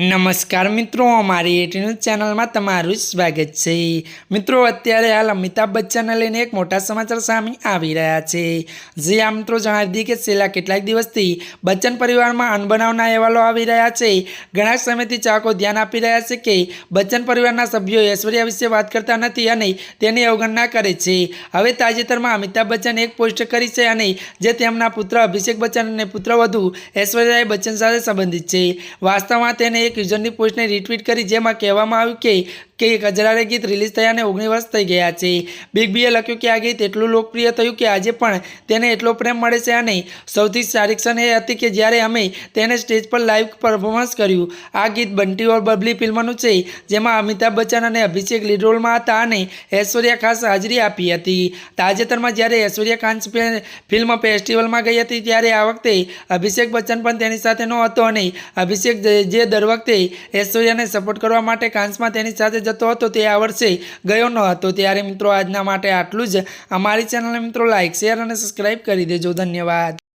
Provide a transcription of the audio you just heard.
नमस्कार मित्रों, अमारी एटी न्यूज चैनल में तमारुं स्वागत है। मित्रों, अत्यारे हाल अमिताभ बच्चन ने लईने एक मोटा समाचार सामे आवी रह्या छे। जे आ मित्रों जणावी दीए के छेल्ला केटलाक दिवसथी बच्चन परिवार में अनबनावना अहेवालो आवी रह्या छे। घणा समयथी चाहको ध्यान आपी रह्या छे के बच्चन परिवारना सभ्यो ऐश्वर्या विશે વાત करता નથી અને તેની અવગણના કરે છે। હવે તાજેતરમાં અમિતાભ બચ્ચન એક પોસ્ટ કરી છે અને જે તેમના પુત્ર અભિષેક બચ્ચન અને પુત્રવધુ ऐश्वर्या बच्चन સાથે સંબંધિત છે। વાસ્તવમાં તેને एक यूजरनी पोस्ट ने रिट्वीट करी जेमां कहेवामां आव्युं के गजरारे गीत रिलीज थया ने 19 वर्ष थई गया छे। बिग बीए लख्युं कि आ गीत एटलुं लोकप्रिय थयुं कि आजे पण तेने एटलो प्रेम मळे छे अने सौथी सारी क्षण ए हती के ज्यारे अमे तेने स्टेज पर लाइव परफॉर्मन्स कर्युं। आ गीत बंटी और बबली फिल्मनुं छे जेमां अमिताभ बच्चन अने अभिषेक लीड रोलमां हता अने ऐश्वर्या खास हाजरी आपी हती। ताजेतरमां ज्यारे ऐश्वर्या कांस फिल्म फेस्टिवलमां गई हती त्यारे आ वखते अभिषेक बच्चन पण तेनी साथे नहोतो अने अभिषेक जे दर वखते ऐश्वर्याने सपोर्ट करवा माटे कांसमां तेनी साथे जतो हतो ते आ वर्षे गयो न हतो। त्यारे मित्रों आजना माटे आटलुं ज। अमारी चेनलने मित्रों लाइक शेर और सब्सक्राइब करी देजो। धन्यवाद।